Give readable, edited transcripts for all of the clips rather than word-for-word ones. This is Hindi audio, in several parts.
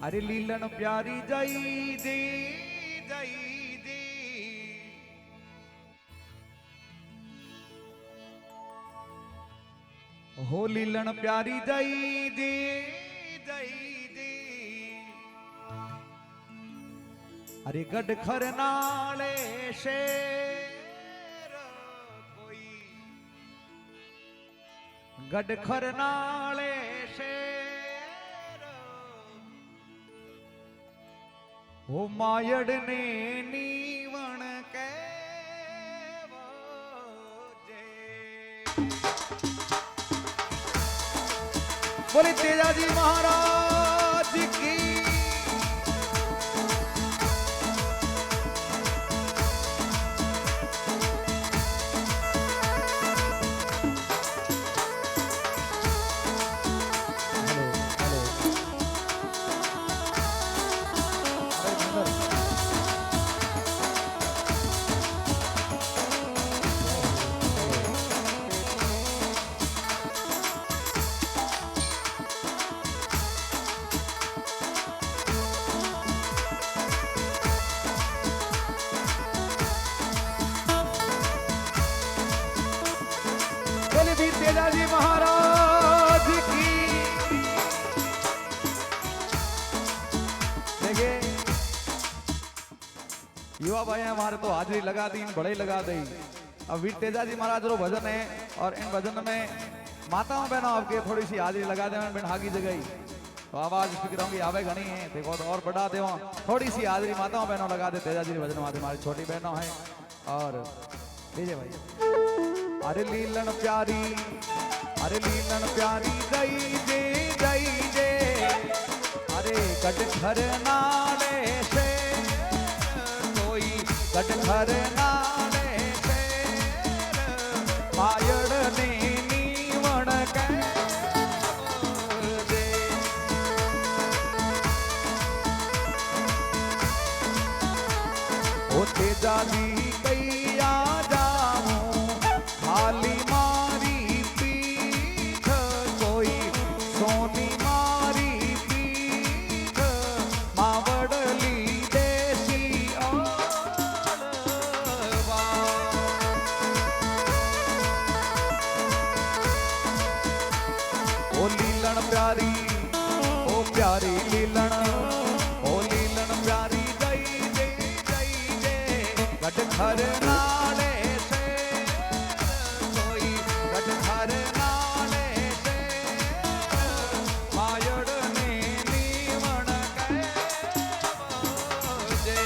अरे लीलन प्यारी जई दे हो लीलन प्यारी जई दे अरे गड खर नाले शेर कोई गड खर नाले शेर हो मायड़ ने नीवण के बोले तेजाजी महाराज की तेजाजी महाराज की देखिए युवा भाई हमारे तो हाजिरी लगा दी बड़े लगा दी। अब वीर तेजाजी महाराज रो भजन है और इन भजन में माताओं बहनों आपके थोड़ी सी हाजिरी लगा दे बिन हागी जगह तो आवाज फिक्र होंगी आवे घनी है देखो तो और बढ़ा दे थोड़ी सी हाजिरी माताओं बहनों लगा दे तेजाजी भजन में हमारी छोटी बहनों है और लीजिए भाई। अरे लीलन प्यारी दई दे अरे कट घर नाले से कोई कट घर नाले से मायड़ ने नीवण के दे ओ तेजाजी कैया जाऊं खाली मारी पीठ कोई सोनी मारी पीठ मावड़ली देसी ओ लीलन प्यारी ओ प्यारी लीलन ओ लीलन प्यारी दई दे गट घर नाले से कोई गट घर नाले से मायड़ ने नीवण के जे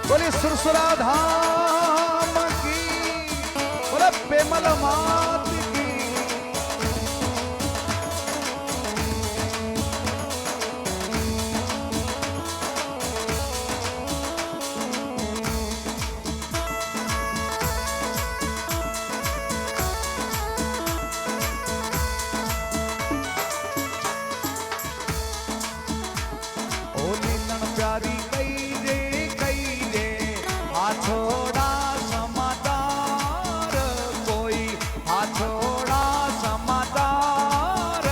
बोले सुरसुरा धाम की बोले पेमल मात की ओ लीलन प्यारी कई दे हाथोड़ा समादार कोई हाथोड़ा समादार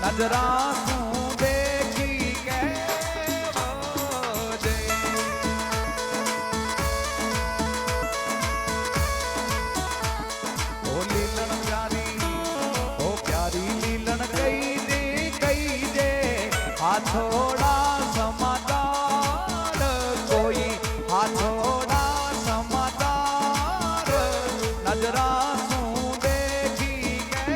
नजरा तू देखी के दे ओ लीलन प्यारी लीलन कई दे हाथोड़ा समादार कोई हाथोड़ा समादार नजरा तू देखी के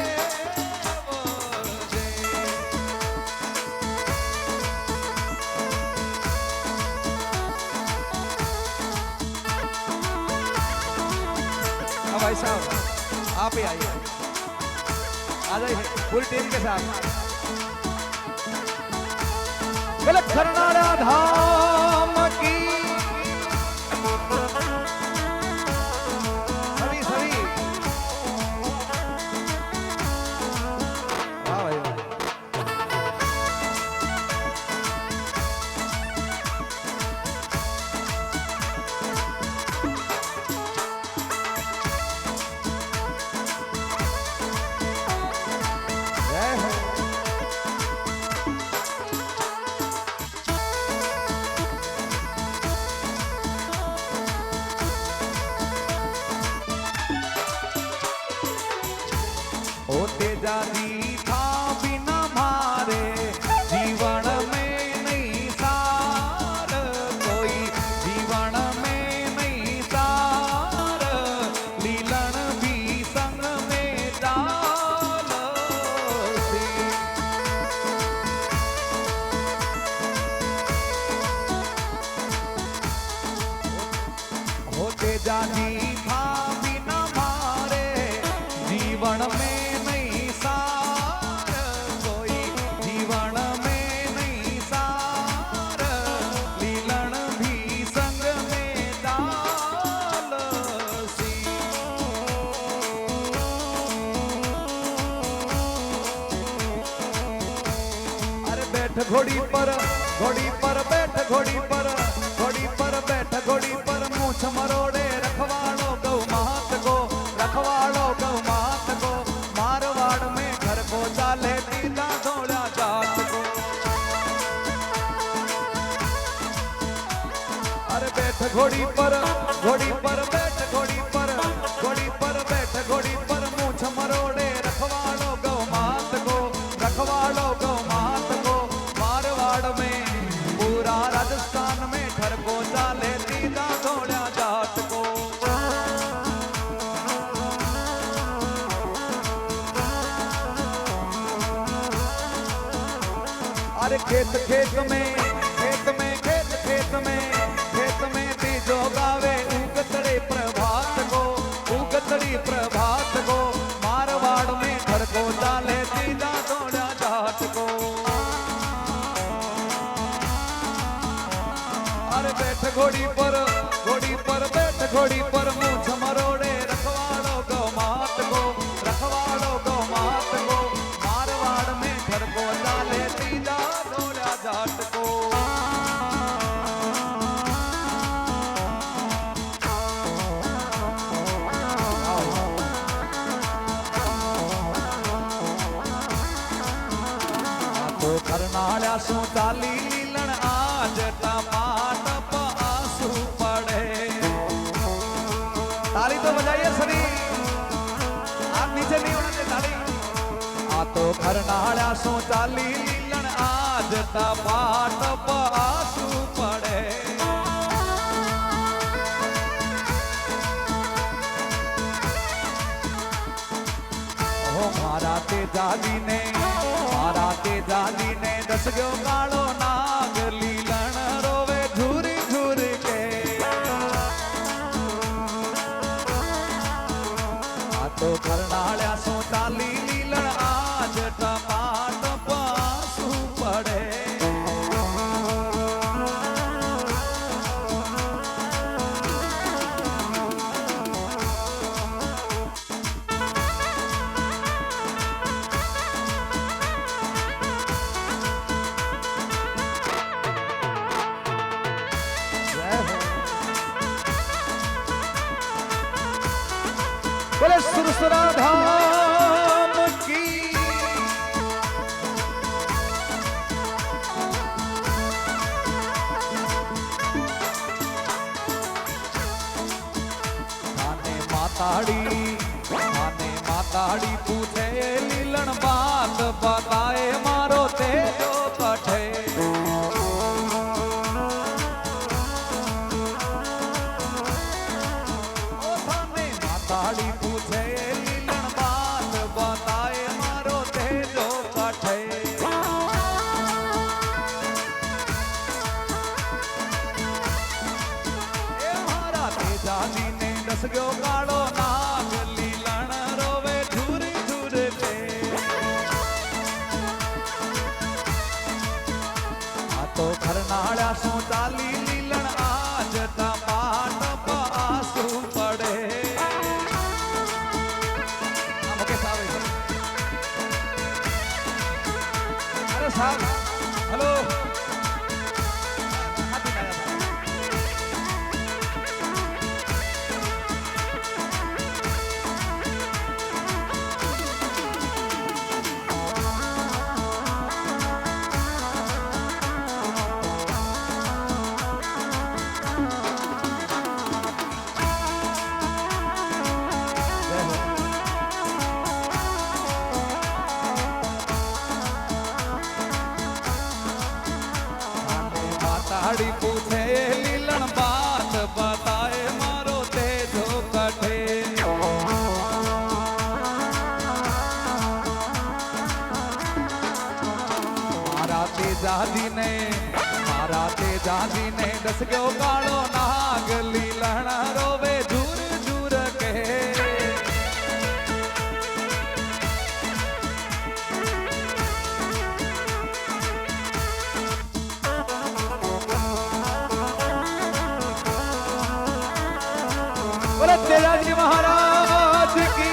भाई साहब आप ही आइए आ जाइए पूरी टीम के साथ गलत खरनारा धाम की सभी बैठ घोड़ी पर बैठ घोड़ी पर बैठ घोड़ी पर मूछ मरोड़े रखवाड़ो गौ मात को मारवाड़ में घर को चाले दीदा दौड़ा जात को। अरे बैठ घोड़ी पर बैठ घोड़ी पर बैठ घोड़ी पर मूछ मरोड़े रखवाड़ो गौ मात को मारवाड़ में पूरा राजस्थान में घर को चाले दीदा दौड़ा जाट को। अरे खेत में बीजो गावे उगतड़ी प्रभात को मारवाड़ में घर को चाले दीदा दौड़ा जाट को। अरे बैठ घोड़ी पर बैठ घोड़ी पर मूछ मरोड़े रखवाड़ो गौ मात को मारवाड़ में घर को चाले दीदा दौड़ा जाट को। तो करनाड़ा सो चाली लीलन आज टमाट आंसू पड़े। ताली तो बजाइए सभी, आप नीचे नहीं होना चाहिए ताली। आ तो करनाड़ा सो चाली लीलन आज टमाट आंसू पड़े। ओ मारा तेजाली ने दस गयो कालो नाग लीलन रोवे झूर के। आ तो करनाड़ा सो चाली लीलन आज टमाट आंसू पड़े। बोले सुरसरा धाम की। थाने माताड़ी पूछे लीलन बात बताए मारो तेजो कठे। माताड़ी पूछे लीलन बात बताए मारो तेजो कठे। ए मारा तेजाली ने दस गयो कालो नाग लीलन रोवे झूर के। आ तो करनाड़ा सो चाली लीलन आज टमाट आंसू पड़े। अरे साहब हेलो माताड़ी पूछे लीलन बात बताए मारो तेजो कठे। मारा तेजाली ने दस गयो कालो नाग लीलन रोवे झूर के। बोले तेजाजी महाराज की।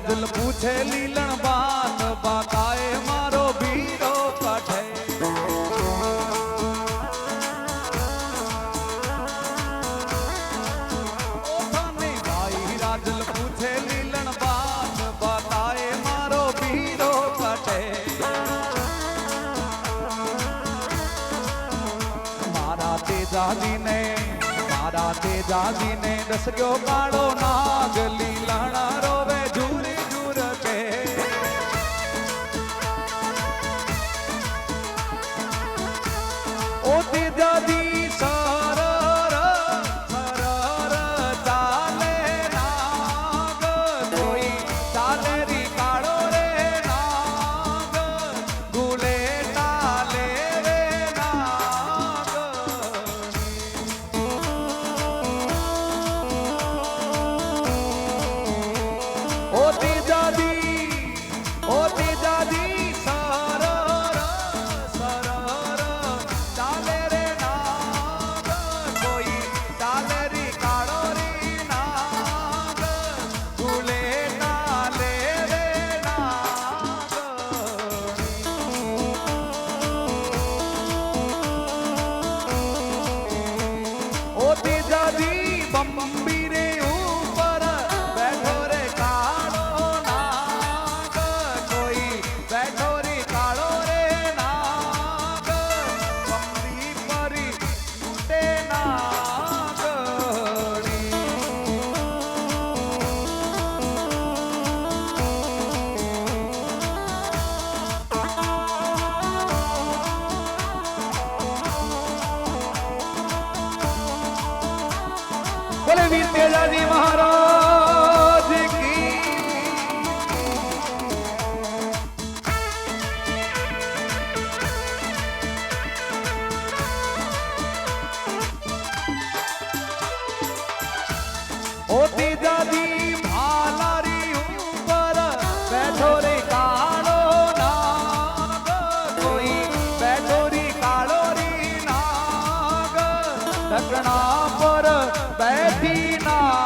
રાજલ પૂછે લીલણ બાત બાકાએ મારો ભીરો કાઢે ઓથાને ભાઈ રાજલ પૂછે લીલણ બાત બાકાએ મારો ભીરો કાઢે મારા તેજાજીને દસ ગયો કાળો નાગ લીલાણા રોવે ઝૂરી ઝૂર કે ઓ તેજાજી સરર ચાલે નાગ કોઈ ચાલે રી કાળો રે નાગ ગુલે ચાલે રે નાગ ઓ તેજાજી સરર ચાલે રે નાગ કોઈ ચાલે રી કાળો રી નાગ ગુલે ચાલે રે નાગ ઓ તેજાજી બંબી રે ઉપર બેઠો રે કાળો નાગ કોઈ બેઠો રે કાળો રે નાગ બંબી પરી ઉડે નાગણી બોલે વીર તેજાજી મહારાજ કી ઓ તેજાજી ભાલારી ઉપર બેઠો રે કાળો નાગ કોઈ બેઠો રે કાળો રે નાગ ઢકણા પર બેઠી નાગણી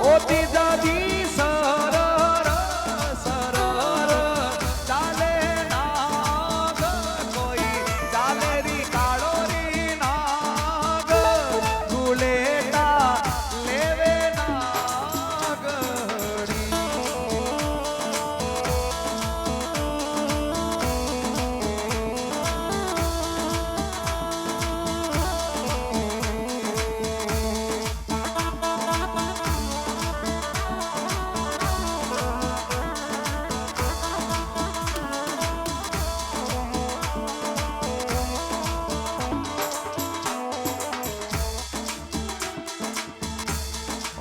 ઓ તેજાજી સરર ચાલે નાગ કોઈ ચાલે રી કાળો રી નાગ ગુલેટા લેવે નાગણી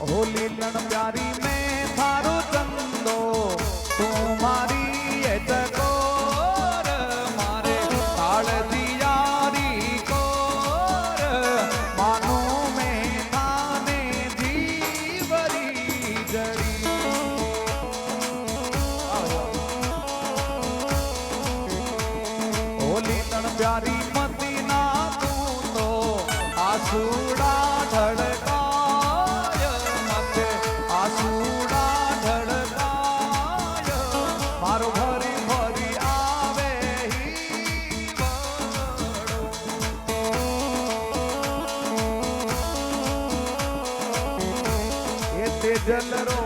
हो लीलन प्यारी में थारो चंदो तुम्हारी चकोर मारे ताल दियारी कोर मानो में थाने जीवरी जड़ी हो लीलन प्यारी मती ना तू तो आसूड़ा ढड़का આસુડા ઢળકાય મારો ભરી ભરી આવે હિવડો એ તેજલ રો